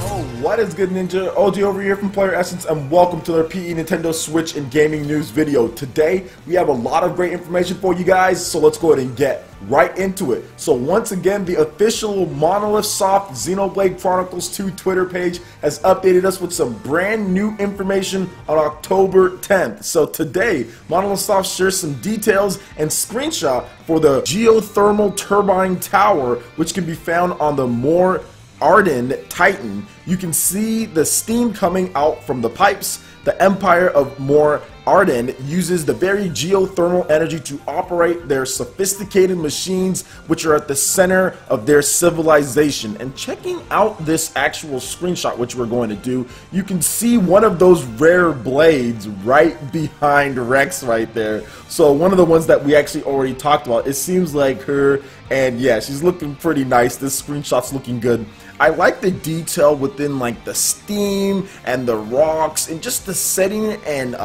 What is good, Ninja? OG over here from PlayerEssence, and welcome to the PE Nintendo Switch and Gaming News video. Today, we have a lot of great information for you guys, so let's go ahead and get right into it. So once again, the official Monolith Soft Xenoblade Chronicles 2 Twitter page has updated us with some brand new information on October 10th. So today, Monolith Soft shares some details and screenshot for the geothermal turbine tower, which can be found on the More Arden Titan. You can see the steam coming out from the pipes. The Empire of More Arden uses the very geothermal energy to operate their sophisticated machines, which are at the center of their civilization. And checking out this actual screenshot, which we're going to do, you can see one of those rare blades right behind Rex right there. So one of the ones that we actually already talked about, it seems like her, and yeah, she's looking pretty nice. This screenshot's looking good. I like the detail within like the steam and the rocks and just the setting and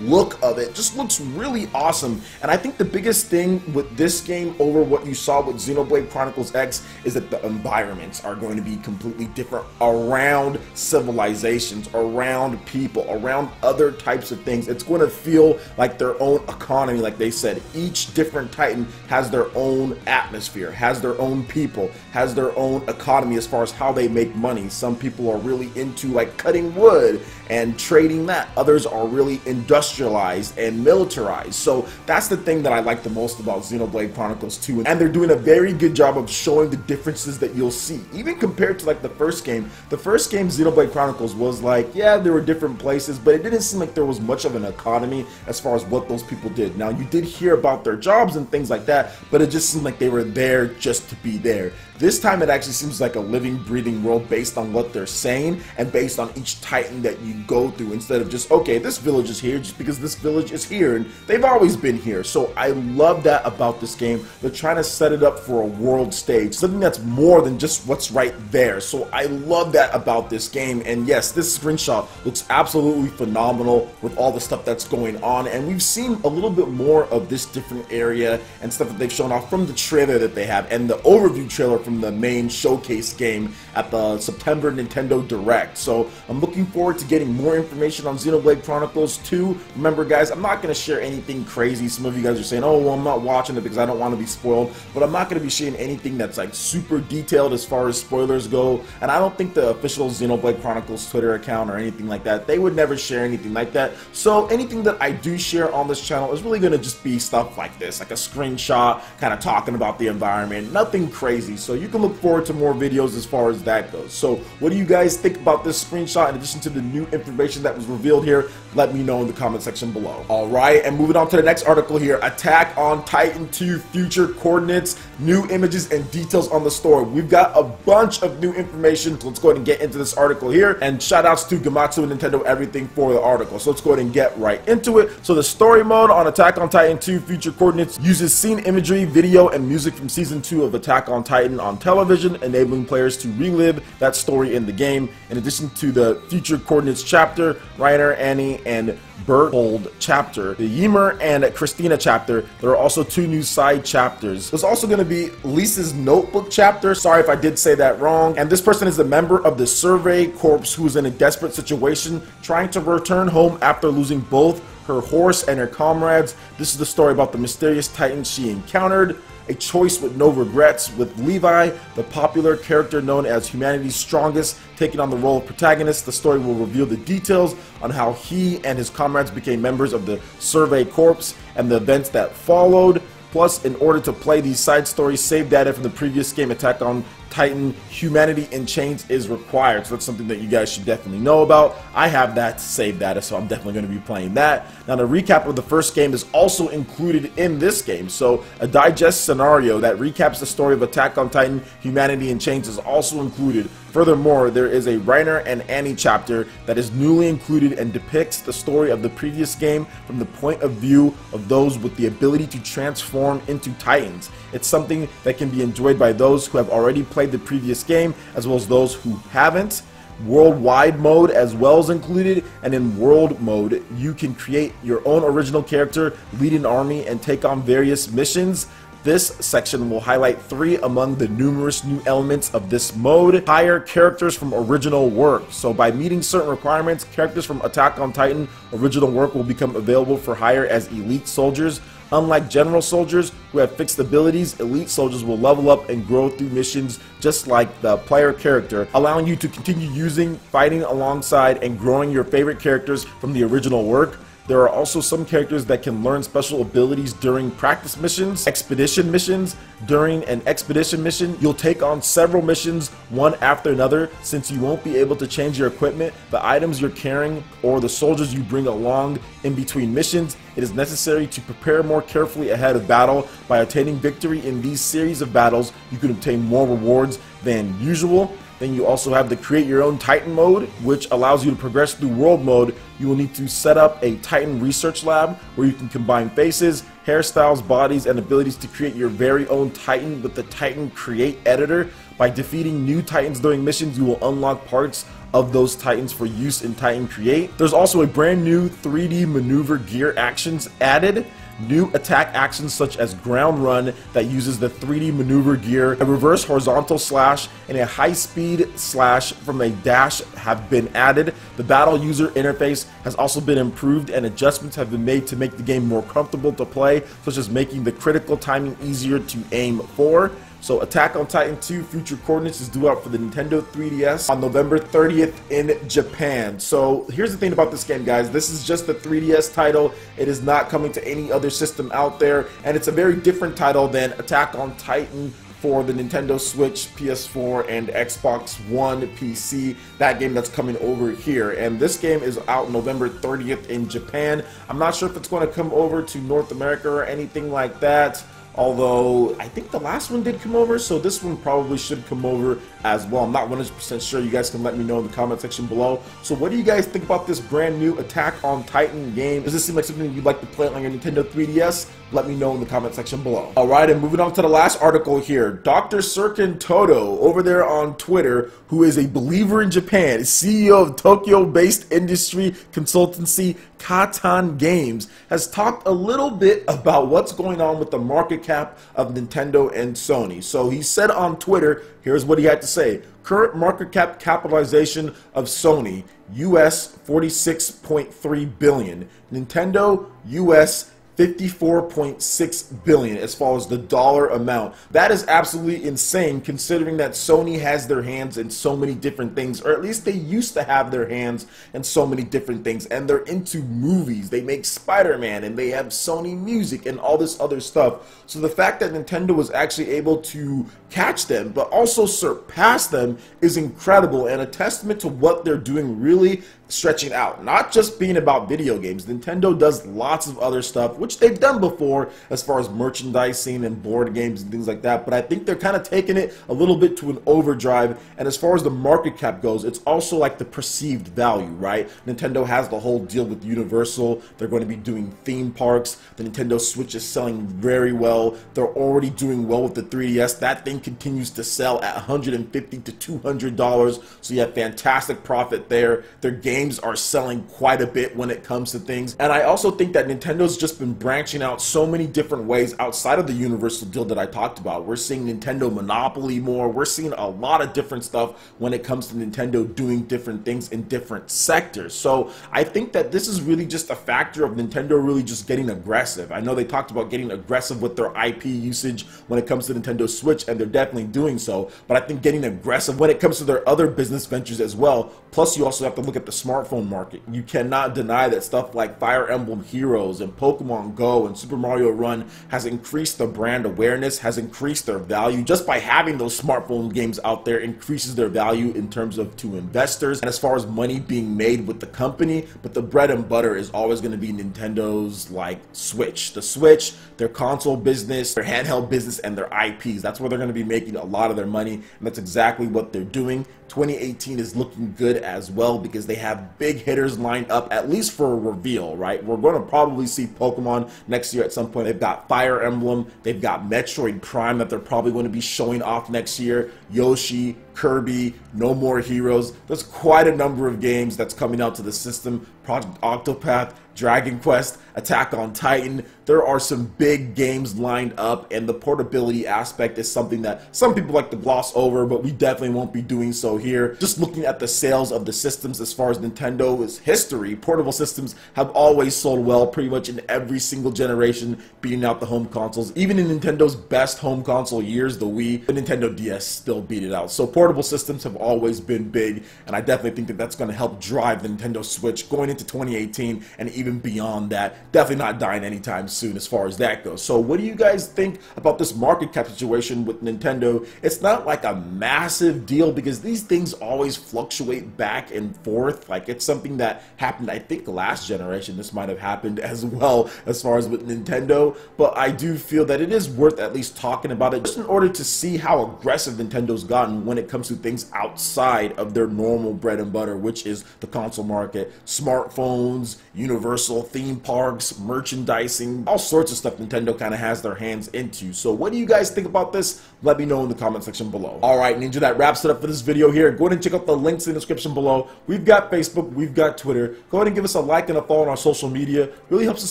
look of it. Just looks really awesome. And I think the biggest thing with this game over what you saw with Xenoblade Chronicles X is that the environments are going to be completely different around civilizations, around people, around other types of things. It's going to feel like their own economy. Like they said, each different Titan has their own atmosphere, has their own people, has their own economy as far as how they make money. Some people are really into like cutting wood and trading that. Others are really industrialized and militarized. So that's the thing that I like the most about Xenoblade Chronicles 2. And they're doing a very good job of showing the differences that you'll see. Even compared to like the first game. The first game, Xenoblade Chronicles, was like, yeah, there were different places, but it didn't seem like there was much of an economy as far as what those people did. Now, you did hear about their jobs and things like that, but it just seemed like they were there just to be there. This time it actually seems like a living, breathing world based on what they're saying and based on each Titan that you go through, instead of just, okay, this village is here just because this village is here and they've always been here. So I love that about this game. They're trying to set it up for a world stage, something that's more than just what's right there. So I love that about this game. And yes, this screenshot looks absolutely phenomenal with all the stuff that's going on. And we've seen a little bit more of this different area and stuff that they've shown off from the trailer that they have and the overview trailer from the main showcase game at the September Nintendo Direct. So I'm looking forward to getting more information on Xenoblade Chronicles 2. Remember guys, I'm not going to share anything crazy. Some of you guys are saying, oh well, I'm not watching it because I don't want to be spoiled, but I'm not going to be sharing anything that's like super detailed as far as spoilers go. And I don't think the official Xenoblade Chronicles Twitter account or anything like that, they would never share anything like that. So anything that I do share on this channel is really going to just be stuff like this, like a screenshot kind of talking about the environment, nothing crazy. So you can look forward to more videos as far as that goes. So what do you guys think about this screenshot in addition to the new information that was revealed here? Let me know in the comment section below. Alright, and moving on to the next article here, Attack on Titan 2 future coordinates, new images and details on the story. We've got a bunch of new information, so let's go ahead and get into this article here. And shout outs to Gamatsu and Nintendo Everything for the article. So let's go ahead and get right into it. So the story mode on Attack on Titan 2 future coordinates uses scene imagery, video, and music from season 2 of Attack on Titan on television, enabling players to relive that story in the game. In addition to the future coordinates chapter, Reiner, Annie, and Berthold chapter, the Ymir and Christina chapter, there are also 2 new side chapters. There's also going to be Lisa's notebook chapter. Sorry if I did say that wrong. And this person is a member of the Survey Corps who is in a desperate situation, trying to return home after losing both her horse and her comrades. This is the story about the mysterious Titan she encountered. A choice with no regrets, with Levi, the popular character known as humanity's strongest, taking on the role of protagonist. The story will reveal the details on how he and his comrades became members of the Survey Corps and the events that followed. Plus, in order to play these side stories, save data from the previous game Attack on Titan Humanity in Chains is required. So that's something that you guys should definitely know about. I have that saved data, so I'm definitely going to be playing that. Now, the recap of the first game is also included in this game. So a digest scenario that recaps the story of Attack on Titan Humanity in Chains is also included. Furthermore, there is a Reiner and Annie chapter that is newly included and depicts the story of the previous game from the point of view of those with the ability to transform into Titans. It's something that can be enjoyed by those who have already played the previous game, as well as those who haven't. Worldwide mode as well is included, and in world mode you can create your own original character, lead an army, and take on various missions. This section will highlight 3 among the numerous new elements of this mode. Hire characters from original work. So by meeting certain requirements, characters from Attack on Titan original work will become available for hire as elite soldiers. Unlike general soldiers who have fixed abilities, elite soldiers will level up and grow through missions just like the player character, allowing you to continue using, fighting alongside, and growing your favorite characters from the original work. There are also some characters that can learn special abilities during practice missions, expedition missions. During an expedition mission, you'll take on several missions one after another. Since you won't be able to change your equipment, the items you're carrying, or the soldiers you bring along in between missions, it is necessary to prepare more carefully ahead of battle. By attaining victory in these series of battles, you can obtain more rewards than usual. Then you also have the Create Your Own Titan mode, which allows you to progress through World mode. You will need to set up a Titan research lab where you can combine faces, hairstyles, bodies, and abilities to create your very own Titan with the Titan Create editor. By defeating new Titans during missions, you will unlock parts of those Titans for use in Titan Create. There's also a brand new 3D maneuver gear actions added. New attack actions such as ground run that uses the 3D maneuver gear, a reverse horizontal slash, and a high speed slash from a dash have been added. The battle user interface has also been improved, and adjustments have been made to make the game more comfortable to play, such as making the critical timing easier to aim for. So Attack on Titan 2 Future Coordinates is due out for the Nintendo 3DS on November 30th in Japan. So here's the thing about this game, guys. This is just a 3DS title. It is not coming to any other system out there, and it's a very different title than Attack on Titan for the Nintendo Switch, PS4, and Xbox One PC, that game that's coming over here. And this game is out November 30th in Japan. I'm not sure if it's going to come over to North America or anything like that, although I think the last one did come over, so this one probably should come over as well. I'm not 100% sure. You guys can let me know in the comment section below. So what do you guys think about this brand new Attack on Titan game? Does this seem like something you'd like to play on your Nintendo 3DS? Let me know in the comment section below. Alright, and moving on to the last article here. Dr. Serkin Toto, over there on Twitter, who is a believer in Japan, CEO of Tokyo-based industry consultancy Katan Games, has talked a little bit about what's going on with the market cap of Nintendo and Sony. So he said on Twitter, here's what he had to say. Current market cap capitalization of Sony, US 46.3 billion. Nintendo, US 54.6 billion as far as the dollar amount. That is absolutely insane, considering that Sony has their hands in so many different things, or at least they used to have their hands in so many different things, and they're into movies. They make Spider-Man, and they have Sony Music and all this other stuff. So the fact that Nintendo was actually able to catch them but also surpass them is incredible, and a testament to what they're doing, really stretching out, not just being about video games. Nintendo does lots of other stuff, which they've done before as far as merchandising and board games and things like that, but I think they're kind of taking it a little bit to an overdrive. And as far as the market cap goes, it's also like the perceived value, right? Nintendo has the whole deal with Universal. They're going to be doing theme parks. The Nintendo Switch is selling very well. They're already doing well with the 3DS. That thing continues to sell at $150 to $200, so you have fantastic profit there. Their games are selling quite a bit when it comes to things, and I also think that Nintendo's just been branching out so many different ways outside of the Universal deal that I talked about. We're seeing Nintendo Monopoly more. We're seeing a lot of different stuff when it comes to Nintendo doing different things in different sectors. So I think that this is really just a factor of Nintendo really just getting aggressive. I know they talked about getting aggressive with their IP usage when it comes to Nintendo Switch, and they're definitely doing so, but I think getting aggressive when it comes to their other business ventures as well. Plus, you also have to look at the smartphone market. You cannot deny that stuff like Fire Emblem Heroes and Pokemon Go and Super Mario Run has increased the brand awareness, has increased their value. Just by having those smartphone games out there increases their value in terms of to investors and as far as money being made with the company. But the bread and butter is always going to be Nintendo's like Switch. The Switch, their console business, their handheld business, and their IPs. That's where they're going to be making a lot of their money, and that's exactly what they're doing. 2018 is looking good as well because they have big hitters lined up, at least for a reveal, right? We're going to probably see Pokemon next year at some point. They've got Fire Emblem, they've got Metroid Prime that they're probably going to be showing off next year, Yoshi, Kirby, No More Heroes. There's quite a number of games that's coming out to the system. Project Octopath, Dragon Quest, Attack on Titan. There are some big games lined up, and the portability aspect is something that some people like to gloss over, but we definitely won't be doing so here. Just looking at the sales of the systems as far as Nintendo's history, portable systems have always sold well pretty much in every single generation, beating out the home consoles. Even in Nintendo's best home console years, the Wii, the Nintendo DS still beat it out. So portable systems have always been big, and I definitely think that that's going to help drive the Nintendo Switch going into 2018 and even beyond that. Definitely not dying anytime soon as far as that goes. So what do you guys think about this market cap situation with Nintendo? It's not like a massive deal because these things always fluctuate back and forth. Like, it's something that happened, I think, last generation. This might have happened as well as far as with Nintendo, but I do feel that it is worth at least talking about it just in order to see how aggressive Nintendo's gotten when it comes to things outside of their normal bread and butter, which is the console market, smartphones, Universal theme parks, merchandising, all sorts of stuff Nintendo kind of has their hands into. So what do you guys think about this? Let me know in the comment section below. Alright, Ninja, that wraps it up for this video here. Go ahead and check out the links in the description below. We've got Facebook, we've got Twitter. Go ahead and give us a like and a follow on our social media. Really helps us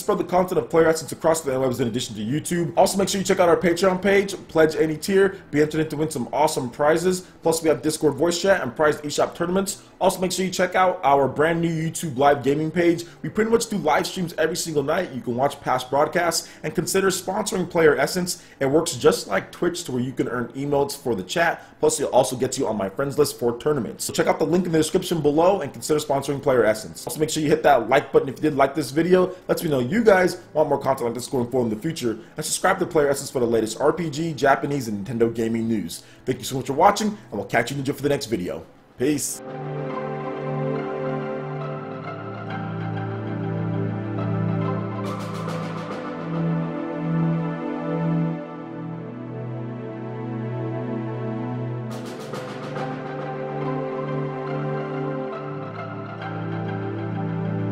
spread the content of PlayerEssence across the interwebs in addition to YouTube. Also, make sure you check out our Patreon page, pledge any tier, be entered in to win some awesome prizes. Plus, we have Discord voice chat and prized eShop tournaments. Also, make sure you check out our brand new YouTube live gaming page. We pretty much do live streams every single night. You can watch past broadcasts and consider sponsoring PlayerEssence. It works just like Twitch to where you can earn emotes for the chat. Plus, it also gets you on my friends list for tournaments. So check out the link in the description below and consider sponsoring PlayerEssence. Also, make sure you hit that like button if you did like this video. Lets me know you guys want more content like this going forward in the future. And subscribe to PlayerEssence for the latest RPG, Japanese, and Nintendo gaming news. Thank you so much for watching, and we'll catch you, Ninja, for the next video. Peace.